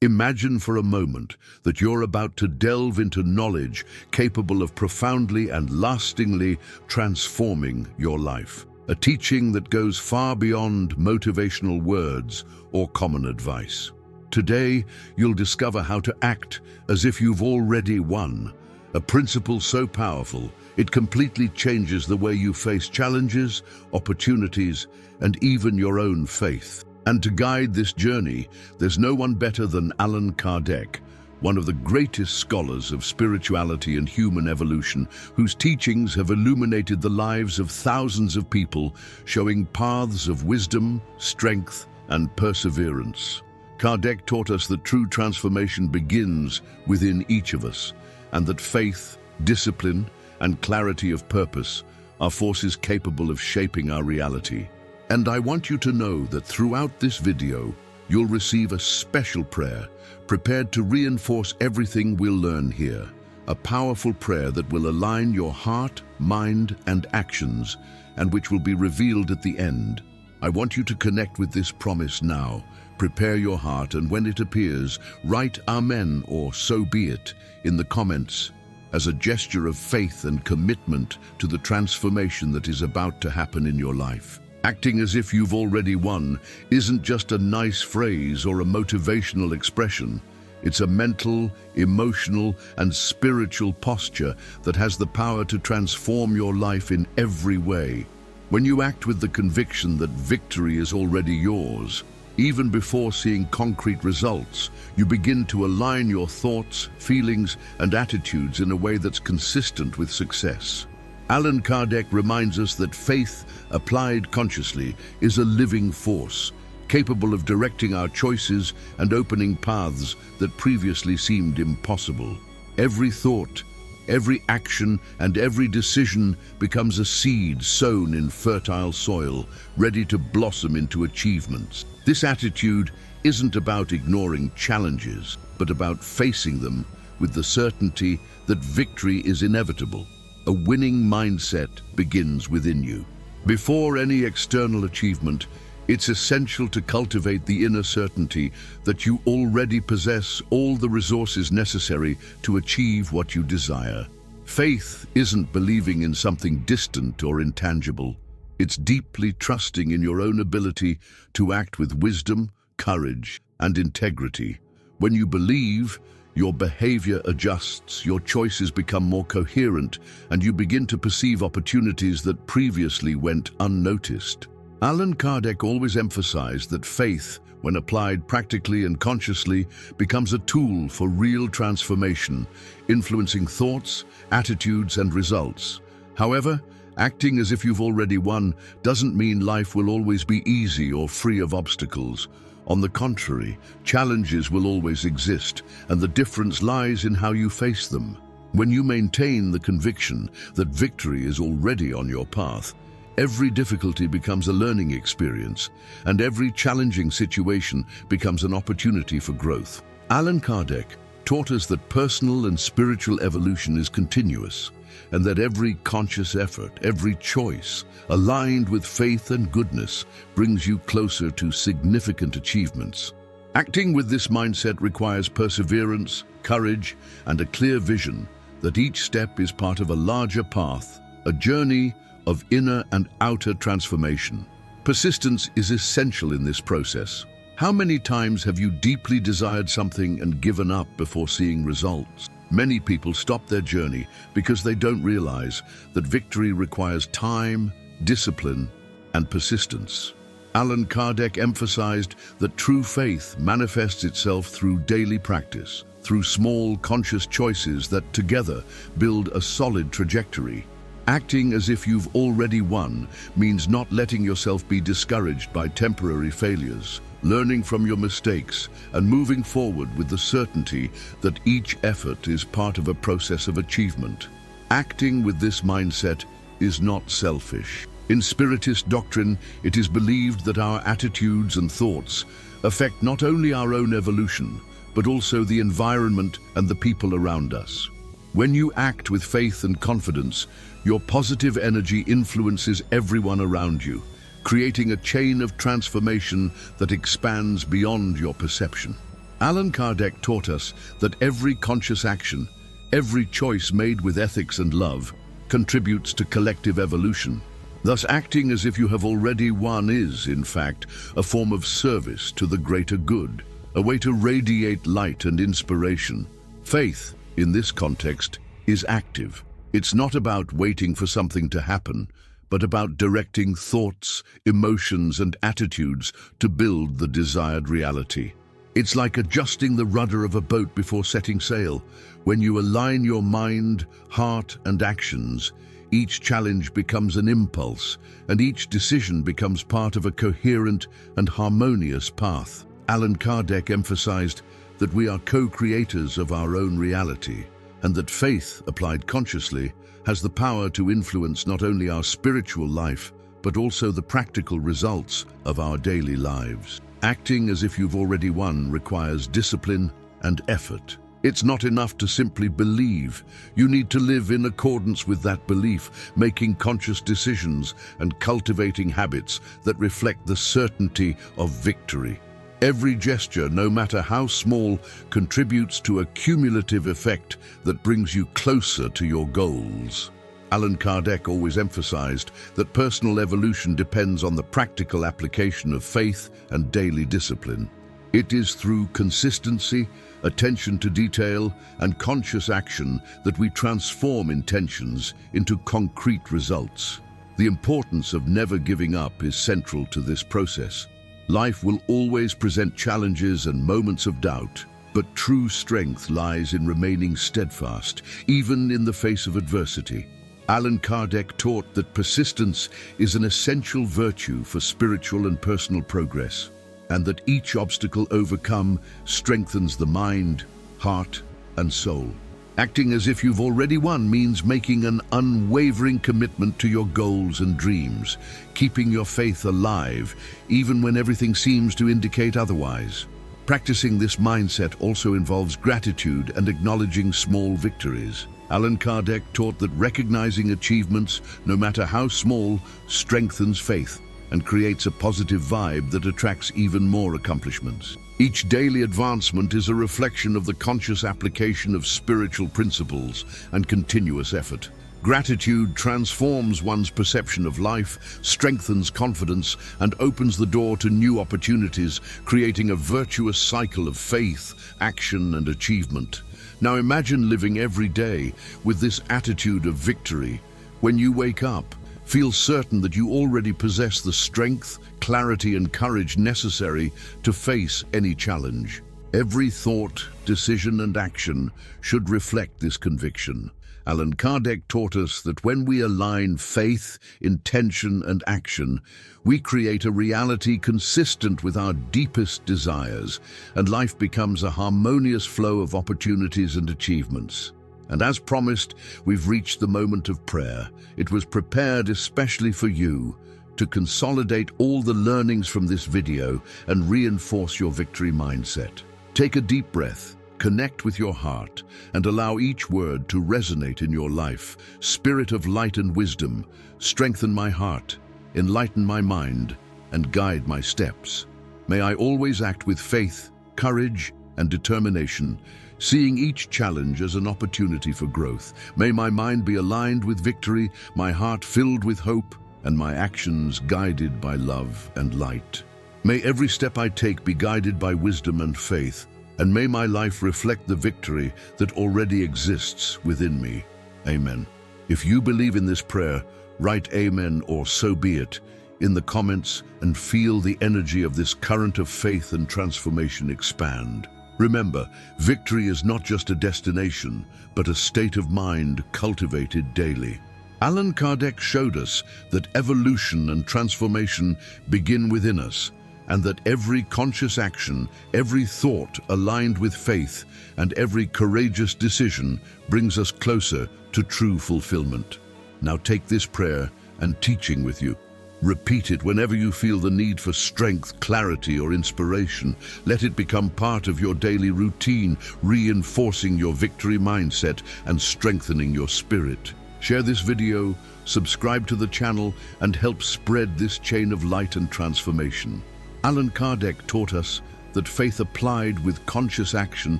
Imagine for a moment that you're about to delve into knowledge capable of profoundly and lastingly transforming your life. A teaching that goes far beyond motivational words or common advice. Today, you'll discover how to act as if you've already won. A principle so powerful, it completely changes the way you face challenges, opportunities, and even your own faith. And to guide this journey, there's no one better than Allan Kardec, one of the greatest scholars of spirituality and human evolution, whose teachings have illuminated the lives of thousands of people, showing paths of wisdom, strength, and perseverance. Kardec taught us that true transformation begins within each of us, and that faith, discipline, and clarity of purpose are forces capable of shaping our reality. And I want you to know that throughout this video, you'll receive a special prayer prepared to reinforce everything we'll learn here. A powerful prayer that will align your heart, mind, and actions, and which will be revealed at the end. I want you to connect with this promise now. Prepare your heart, and when it appears, write Amen or so be it in the comments as a gesture of faith and commitment to the transformation that is about to happen in your life. Acting as if you've already won isn't just a nice phrase or a motivational expression. It's a mental, emotional, and spiritual posture that has the power to transform your life in every way. When you act with the conviction that victory is already yours, even before seeing concrete results, you begin to align your thoughts, feelings, and attitudes in a way that's consistent with success. Allan Kardec reminds us that faith, applied consciously, is a living force, capable of directing our choices and opening paths that previously seemed impossible. Every thought, every action, and every decision becomes a seed sown in fertile soil, ready to blossom into achievements. This attitude isn't about ignoring challenges, but about facing them with the certainty that victory is inevitable. A winning mindset begins within you. Before any external achievement, it's essential to cultivate the inner certainty that you already possess all the resources necessary to achieve what you desire. Faith isn't believing in something distant or intangible. It's deeply trusting in your own ability to act with wisdom, courage, and integrity. When you believe, your behavior adjusts, your choices become more coherent, and you begin to perceive opportunities that previously went unnoticed. Allan Kardec always emphasized that faith, when applied practically and consciously, becomes a tool for real transformation, influencing thoughts, attitudes, and results. However, acting as if you've already won doesn't mean life will always be easy or free of obstacles. On the contrary, challenges will always exist, and the difference lies in how you face them. When you maintain the conviction that victory is already on your path, every difficulty becomes a learning experience, and every challenging situation becomes an opportunity for growth. Allan Kardec taught us that personal and spiritual evolution is continuous, and that every conscious effort, every choice, aligned with faith and goodness, brings you closer to significant achievements. Acting with this mindset requires perseverance, courage, and a clear vision that each step is part of a larger path, a journey of inner and outer transformation. Persistence is essential in this process. How many times have you deeply desired something and given up before seeing results? Many people stop their journey because they don't realize that victory requires time, discipline, and persistence. Allan Kardec emphasized that true faith manifests itself through daily practice, through small, conscious choices that together build a solid trajectory. Acting as if you've already won means not letting yourself be discouraged by temporary failures, learning from your mistakes, and moving forward with the certainty that each effort is part of a process of achievement. Acting with this mindset is not selfish. In Spiritist doctrine, it is believed that our attitudes and thoughts affect not only our own evolution, but also the environment and the people around us. When you act with faith and confidence, your positive energy influences everyone around you, creating a chain of transformation that expands beyond your perception. Allan Kardec taught us that every conscious action, every choice made with ethics and love, contributes to collective evolution. Thus, acting as if you have already won is, in fact, a form of service to the greater good, a way to radiate light and inspiration. Faith, in this context, is active. It's not about waiting for something to happen, but about directing thoughts, emotions, and attitudes to build the desired reality. It's like adjusting the rudder of a boat before setting sail. When you align your mind, heart, and actions, each challenge becomes an impulse, and each decision becomes part of a coherent and harmonious path. Allan Kardec emphasized that we are co-creators of our own reality, and that faith, applied consciously, has the power to influence not only our spiritual life, but also the practical results of our daily lives. Acting as if you've already won requires discipline and effort. It's not enough to simply believe. You need to live in accordance with that belief, making conscious decisions and cultivating habits that reflect the certainty of victory. Every gesture, no matter how small, contributes to a cumulative effect that brings you closer to your goals. Allan Kardec always emphasized that personal evolution depends on the practical application of faith and daily discipline. It is through consistency, attention to detail, and conscious action that we transform intentions into concrete results. The importance of never giving up is central to this process. Life will always present challenges and moments of doubt, but true strength lies in remaining steadfast, even in the face of adversity. Allan Kardec taught that persistence is an essential virtue for spiritual and personal progress, and that each obstacle overcome strengthens the mind, heart, and soul. Acting as if you've already won means making an unwavering commitment to your goals and dreams, keeping your faith alive, even when everything seems to indicate otherwise. Practicing this mindset also involves gratitude and acknowledging small victories. Allan Kardec taught that recognizing achievements, no matter how small, strengthens faith and creates a positive vibe that attracts even more accomplishments. Each daily advancement is a reflection of the conscious application of spiritual principles and continuous effort. Gratitude transforms one's perception of life, strengthens confidence, and opens the door to new opportunities, creating a virtuous cycle of faith, action, and achievement. Now imagine living every day with this attitude of victory. When you wake up, feel certain that you already possess the strength, clarity, and courage necessary to face any challenge. Every thought, decision, and action should reflect this conviction. Allan Kardec taught us that when we align faith, intention, and action, we create a reality consistent with our deepest desires, and life becomes a harmonious flow of opportunities and achievements. And as promised, we've reached the moment of prayer. It was prepared especially for you to consolidate all the learnings from this video and reinforce your victory mindset. Take a deep breath. Connect with your heart and allow each word to resonate in your life. Spirit of light and wisdom, strengthen my heart, enlighten my mind, and guide my steps. May I always act with faith, courage, and determination, seeing each challenge as an opportunity for growth. May my mind be aligned with victory, my heart filled with hope, and my actions guided by love and light. May every step I take be guided by wisdom and faith, and may my life reflect the victory that already exists within me. Amen. If you believe in this prayer, write Amen or so be it in the comments and feel the energy of this current of faith and transformation expand. Remember, victory is not just a destination, but a state of mind cultivated daily. Allan Kardec showed us that evolution and transformation begin within us, and that every conscious action, every thought aligned with faith, and every courageous decision brings us closer to true fulfillment. Now take this prayer and teaching with you. Repeat it whenever you feel the need for strength, clarity, or inspiration. Let it become part of your daily routine, reinforcing your victory mindset and strengthening your spirit. Share this video, subscribe to the channel, and help spread this chain of light and transformation. Allan Kardec taught us that faith applied with conscious action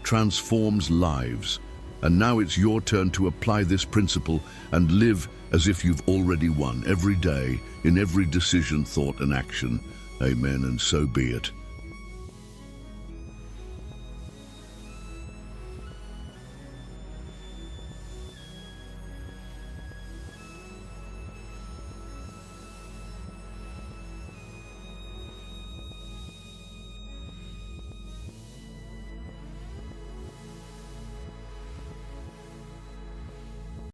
transforms lives. And now it's your turn to apply this principle and live as if you've already won every day, in every decision, thought, and action. Amen, and so be it.